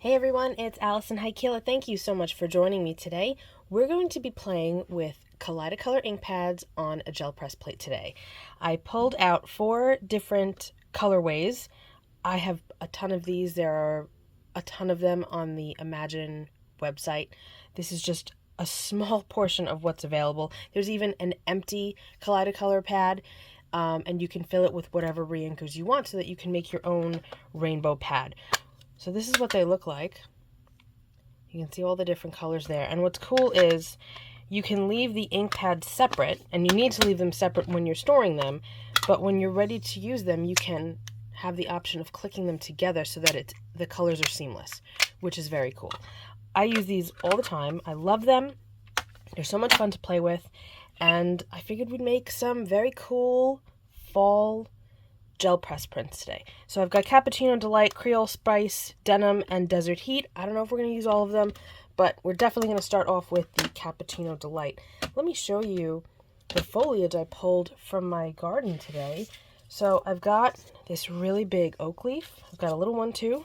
Hey everyone, it's Alison Heikkila. Thank you so much for joining me today. We're going to be playing with Kaleidacolor Ink Pads on a gel press plate today. I pulled out 4 different colorways. I have a ton of these. There are a ton of them on the Imagine website. This is just a small portion of what's available. There's even an empty Kaleidacolor pad, and you can fill it with whatever reinkers you want so that you can make your own rainbow pad. So this is what they look like. You can see all the different colors there. And what's cool is you can leave the ink pads separate, and you need to leave them separate when you're storing them, but when you're ready to use them, you can have the option of clicking them together so that the colors are seamless, which is very cool. I use these all the time. I love them. They're so much fun to play with, and I figured we'd make some very cool fall gel press prints today. So I've got Cappuccino, Delight, Creole Spice, Denim, and Desert Heat. I don't know if we're going to use all of them, but we're definitely going to start off with the Cappuccino Delight. Let me show you the foliage I pulled from my garden today. So I've got this really big oak leaf. I've got a little one too.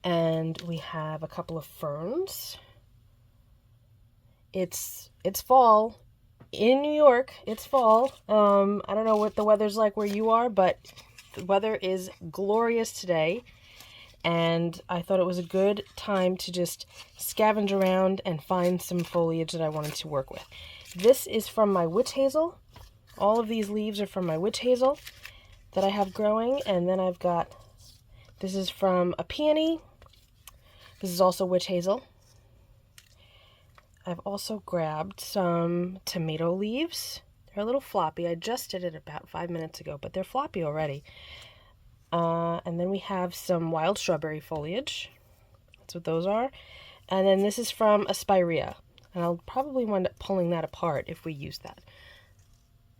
And we have a couple of ferns. It's fall. In New York, it's fall. I don't know what the weather's like where you are, but the weather is glorious today. And I thought it was a good time to just scavenge around and find some foliage that I wanted to work with. This is from my witch hazel. All of these leaves are from my witch hazel that I have growing. And then I've got, this is from a peony. This is also witch hazel. I've also grabbed some tomato leaves. They're a little floppy. I just did it about 5 minutes ago, but they're floppy already. And then we have some wild strawberry foliage. That's what those are. And then this is from a spirea. And I'll probably wind up pulling that apart if we use that.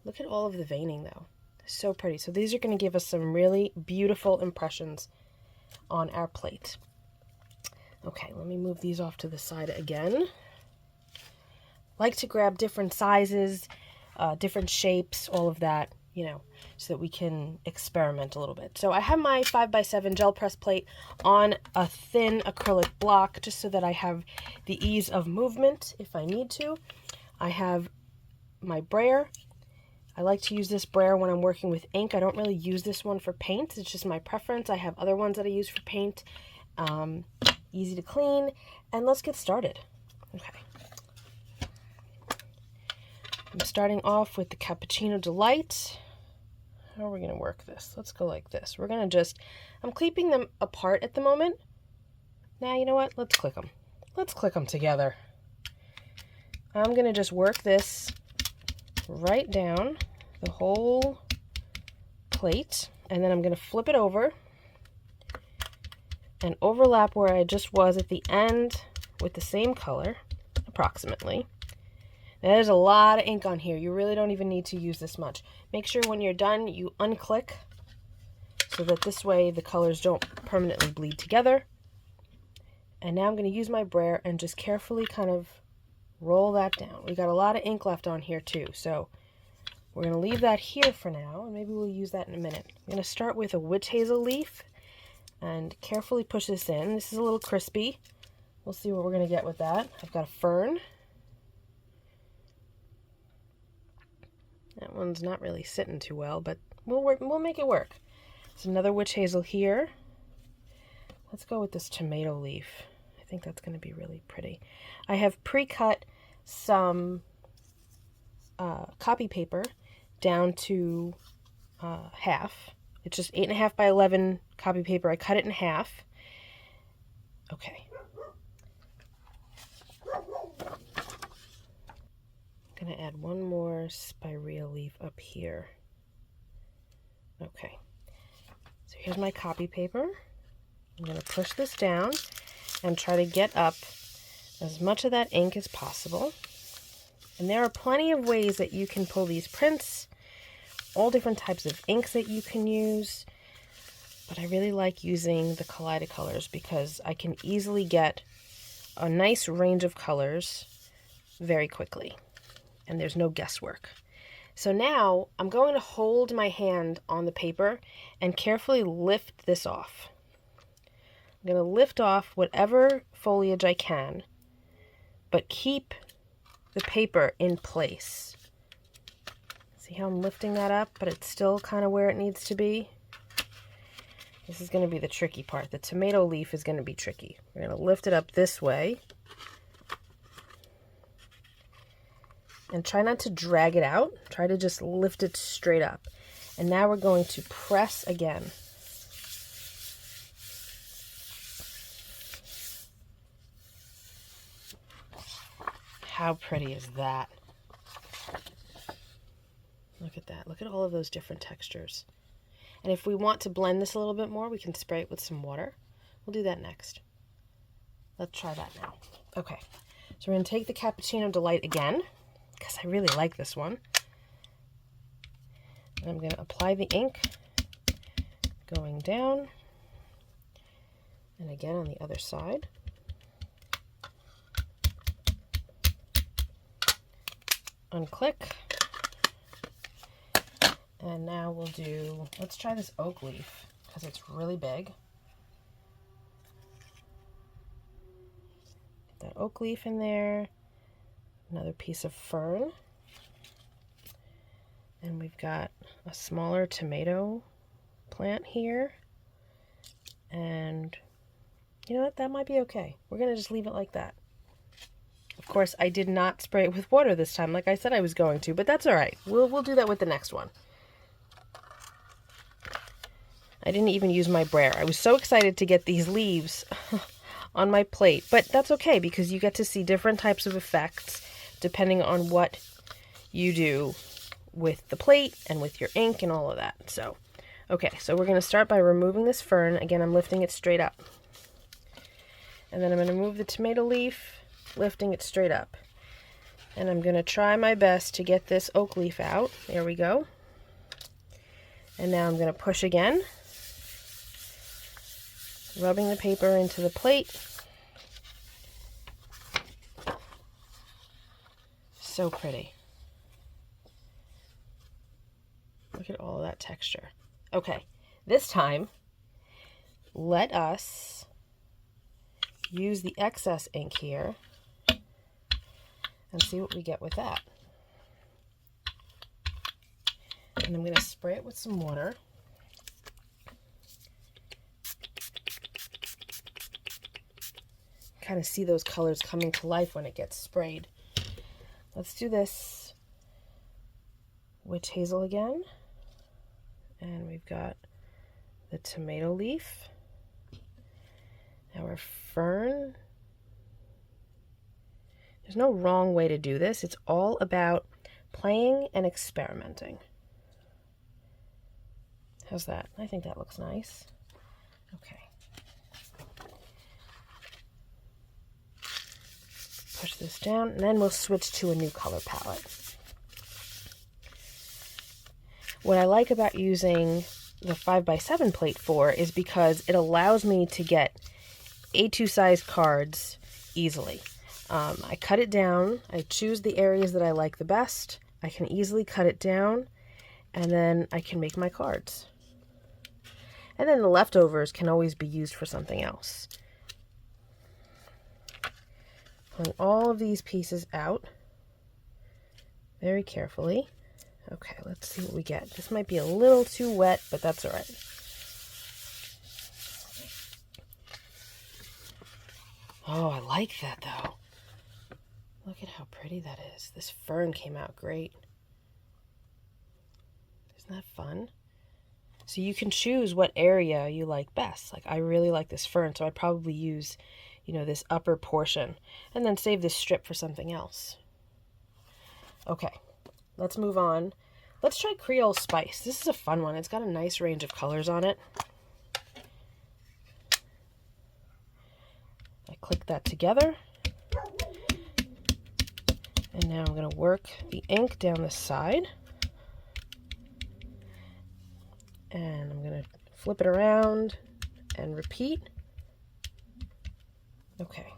Look at all of the veining though. So pretty. So these are going to give us some really beautiful impressions on our plate. Okay, let me move these off to the side again. Like to grab different sizes, different shapes, all of that, so that we can experiment a little bit. So I have my 5x7 gel press plate on a thin acrylic block just so that I have the ease of movement if I need to. I have my brayer. I like to use this brayer when I'm working with ink. I don't really use this one for paint. It's just my preference. I have other ones that I use for paint. Easy to clean. And let's get started. Okay. I'm starting off with the Cappuccino Delight. How are we going to work this? Let's go like this. We're going to I'm keeping them apart at the moment. Now, you know what? Let's click them. Let's click them together. I'm going to just work this right down the whole plate. And then I'm going to flip it over and overlap where I just was at the end with the same color, approximately. Now, there's a lot of ink on here. You really don't even need to use this much. Make sure when you're done, you unclick so that this way the colors don't permanently bleed together. And now I'm going to use my brayer and just carefully kind of roll that down. We got a lot of ink left on here too, so we're going to leave that here for now, and maybe we'll use that in a minute. I'm going to start with a witch hazel leaf and carefully push this in. This is a little crispy. We'll see what we're going to get with that. I've got a fern. That one's not really sitting too well, but we'll make it work. There's another witch hazel here. Let's go with this tomato leaf. I think that's going to be really pretty. I have pre-cut some copy paper down to half. It's just 8.5 by 11 copy paper. I cut it in half. Okay. I'm going to add one more spirea leaf up here. Okay. So here's my copy paper. I'm going to push this down and try to get up as much of that ink as possible. And there are plenty of ways that you can pull these prints, all different types of inks that you can use. But I really like using the Kaleidacolors because I can easily get a nice range of colors very quickly. And there's no guesswork. So now I'm going to hold my hand on the paper and carefully lift this off. I'm going to lift off whatever foliage I can, but keep the paper in place. See how I'm lifting that up, but it's still kind of where it needs to be? This is going to be the tricky part. The tomato leaf is going to be tricky. We're going to lift it up this way. And try not to drag it out. Try to just lift it straight up. And now we're going to press again. How pretty is that? Look at that. Look at all of those different textures. And if we want to blend this a little bit more, we can spray it with some water. We'll do that next. Let's try that now. Okay, so we're going to take the Cappuccino Delight again, because I really like this one. And I'm going to apply the ink, going down, and again on the other side. Unclick. And now we'll do, let's try this oak leaf, because it's really big. Get that oak leaf in there. Another piece of fern. And we've got a smaller tomato plant here. And you know what? That might be okay. We're going to just leave it like that. Of course, I did not spray it with water this time, like I said I was going to, but that's all right. We'll do that with the next one. I didn't even use my brayer. I was so excited to get these leaves on my plate, but that's okay because you get to see different types of effects depending on what you do with the plate and with your ink and all of that. So, okay, so we're going to start by removing this fern. Again, I'm lifting it straight up. And then I'm going to move the tomato leaf, lifting it straight up. And I'm going to try my best to get this oak leaf out. There we go. And now I'm going to push again, rubbing the paper into the plate. So pretty. Look at all of that texture. Okay, this time, let us use the excess ink here and see what we get with that. And I'm going to spray it with some water. Kind of see those colors coming to life when it gets sprayed. Let's do this witch hazel again. And we've got the tomato leaf. Our fern. There's no wrong way to do this. It's all about playing and experimenting. How's that? I think that looks nice. Okay. Push this down, and then we'll switch to a new color palette. What I like about using the 5x7 plate for is because it allows me to get A2 size cards easily. I cut it down, I choose the areas that I like the best, I can easily cut it down, and then I can make my cards. And then the leftovers can always be used for something else. Pulling all of these pieces out very carefully. Okay, let's see what we get. This might be a little too wet, but that's all right. Oh, I like that though. Look at how pretty that is. This fern came out great. Isn't that fun? So you can choose what area you like best. Like I really like this fern, so I'd probably use, this upper portion and then save this strip for something else. Okay, let's move on. Let's try Creole Spice. This is a fun one. It's got a nice range of colors on it. I click that together. And now I'm going to work the ink down the side. And I'm going to flip it around and repeat. Okay.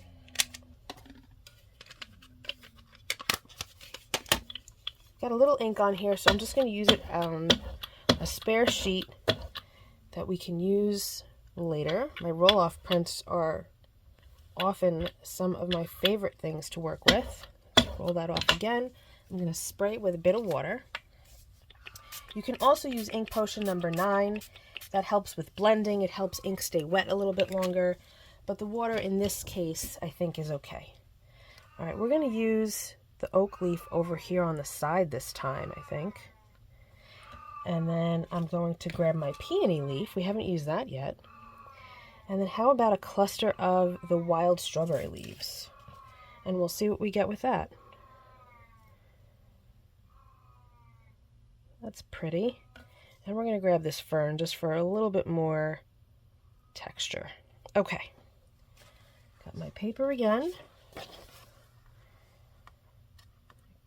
Got a little ink on here, so I'm just going to use it on a spare sheet that we can use later. My roll-off prints are often some of my favorite things to work with. Roll that off again. I'm going to spray it with a bit of water. You can also use ink potion number 9. That helps with blending. It helps ink stay wet a little bit longer. But the water in this case, I think, is okay. All right, we're going to use the oak leaf over here on the side this time, I think. And then I'm going to grab my peony leaf. We haven't used that yet. And then how about a cluster of the wild strawberry leaves? And we'll see what we get with that. That's pretty. And we're going to grab this fern just for a little bit more texture. Okay. Got my paper again.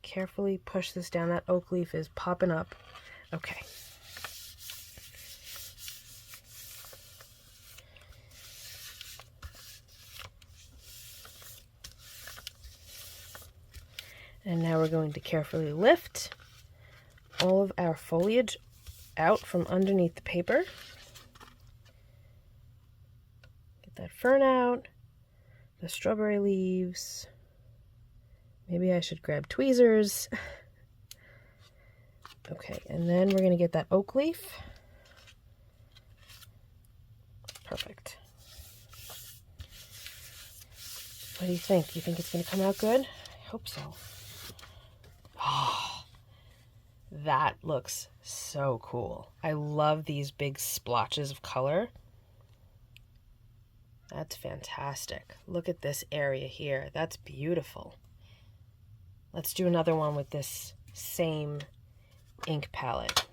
Carefully push this down. That oak leaf is popping up. Okay. And now we're going to carefully lift all of our foliage out from underneath the paper. Get that fern out, the strawberry leaves. Maybe I should grab tweezers. Okay, and then we're going to get that oak leaf. Perfect. What do you think? Do you think it's going to come out good? I hope so. Oh, that looks so cool. I love these big splotches of color. That's fantastic. Look at this area here. That's beautiful. Let's do another one with this same ink palette.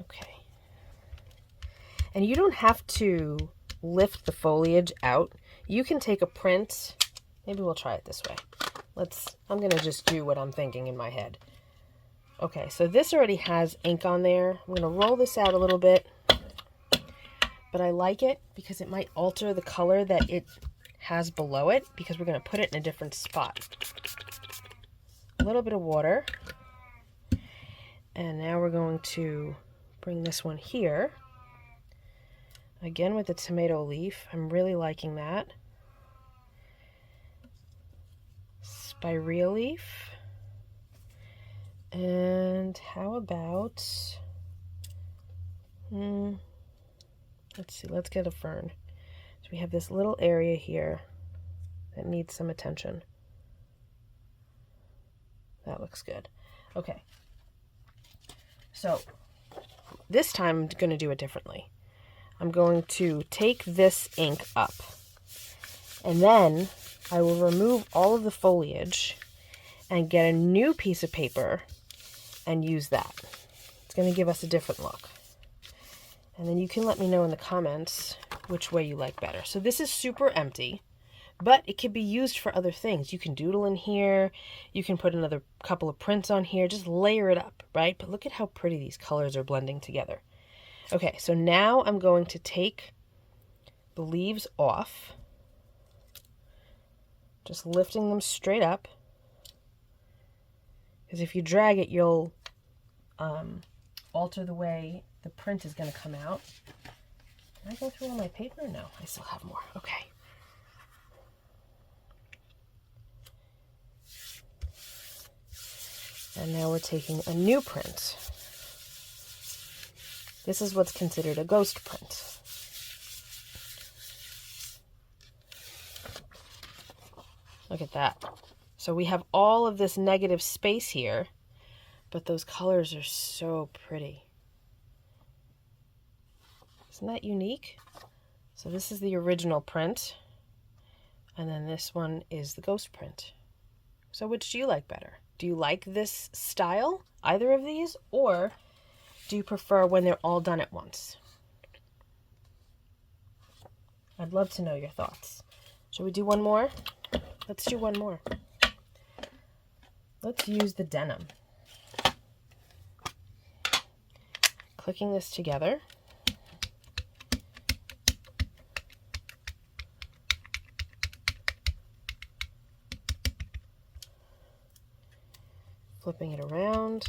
Okay. And you don't have to lift the foliage out. You can take a print. Maybe we'll try it this way. I'm going to just do what I'm thinking in my head. Okay, so this already has ink on there. I'm going to roll this out a little bit. But I like it because it might alter the color that it has below it because we're going to put it in a different spot. A little bit of water. And now we're going to bring this one here. Again with the tomato leaf. I'm really liking that. Spirea leaf. And how about... let's see, let's get a fern. So we have this little area here that needs some attention. That looks good. Okay. So this time I'm going to do it differently. I'm going to take this ink up and then I will remove all of the foliage and get a new piece of paper and use that. It's going to give us a different look. And then you can let me know in the comments which way you like better. So this is super empty, but it can be used for other things. You can doodle in here. You can put another couple of prints on here. Just layer it up, right? But look at how pretty these colors are blending together. Okay, so now I'm going to take the leaves off. Just lifting them straight up. Because if you drag it, you'll alter the way the print is going to come out. Can I go through all my paper? No, I still have more. Okay. And now we're taking a new print. This is what's considered a ghost print. Look at that. So we have all of this negative space here, but those colors are so pretty. Isn't that unique? So this is the original print, and then this one is the ghost print. So which do you like better? Do you like this style, either of these, or do you prefer when they're all done at once? I'd love to know your thoughts. Shall we do one more? Let's do one more. Let's use the denim. Clicking this together. Flipping it around.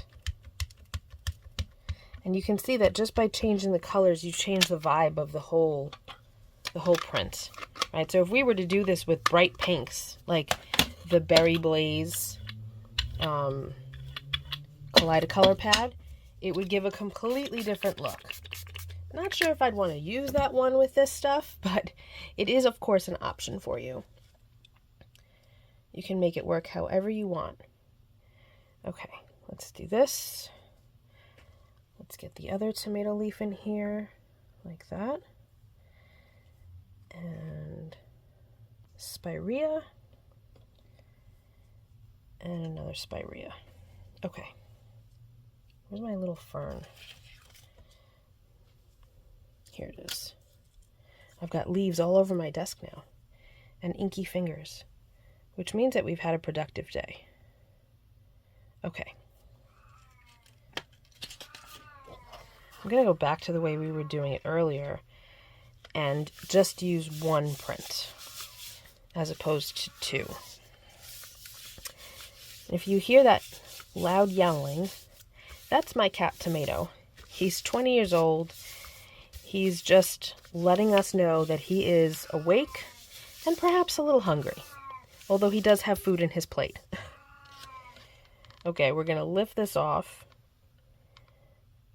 And you can see that just by changing the colors, you change the vibe of the whole print, right? So if we were to do this with bright pinks, like the Berry Blaze Kaleidacolor pad, it would give a completely different look. Not sure if I'd want to use that one with this stuff, but it is, of course, an option for you. You can make it work however you want. Okay, let's do this. Let's get the other tomato leaf in here, like that. And spirea. And another spirea. Okay. Where's my little fern? Here it is. I've got leaves all over my desk now. And inky fingers. Which means that we've had a productive day. Okay. I'm going to go back to the way we were doing it earlier and just use one print as opposed to two. If you hear that loud yowling, that's my cat Tomato. He's 20 years old. He's just letting us know that he is awake and perhaps a little hungry, although he does have food in his plate. Okay, we're going to lift this off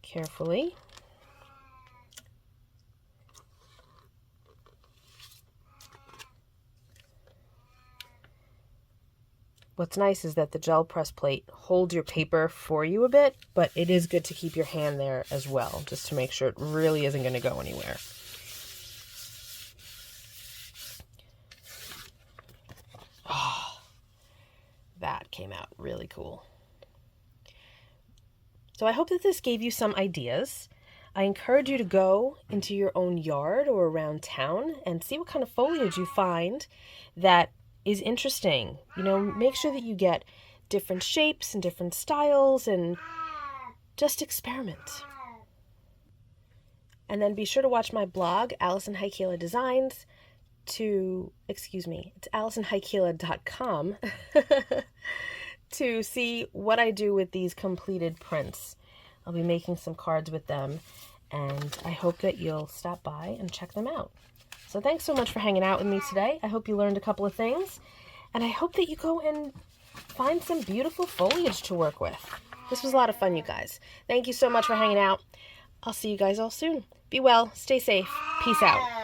carefully. What's nice is that the gel press plate holds your paper for you a bit, but it is good to keep your hand there as well, just to make sure it really isn't going to go anywhere. Oh, that came out really cool. So I hope that this gave you some ideas. I encourage you to go into your own yard or around town and see what kind of foliage you find that is interesting. You know, make sure that you get different shapes and different styles and just experiment. And then be sure to watch my blog, Alison Heikkila Designs, it's AlisonHeikkila.com to see what I do with these completed prints. I'll be making some cards with them, and I hope that you'll stop by and check them out. So thanks so much for hanging out with me today. I hope you learned a couple of things, and I hope that you go and find some beautiful foliage to work with. This was a lot of fun, you guys. Thank you so much for hanging out. I'll see you guys all soon. Be well, stay safe. Peace out.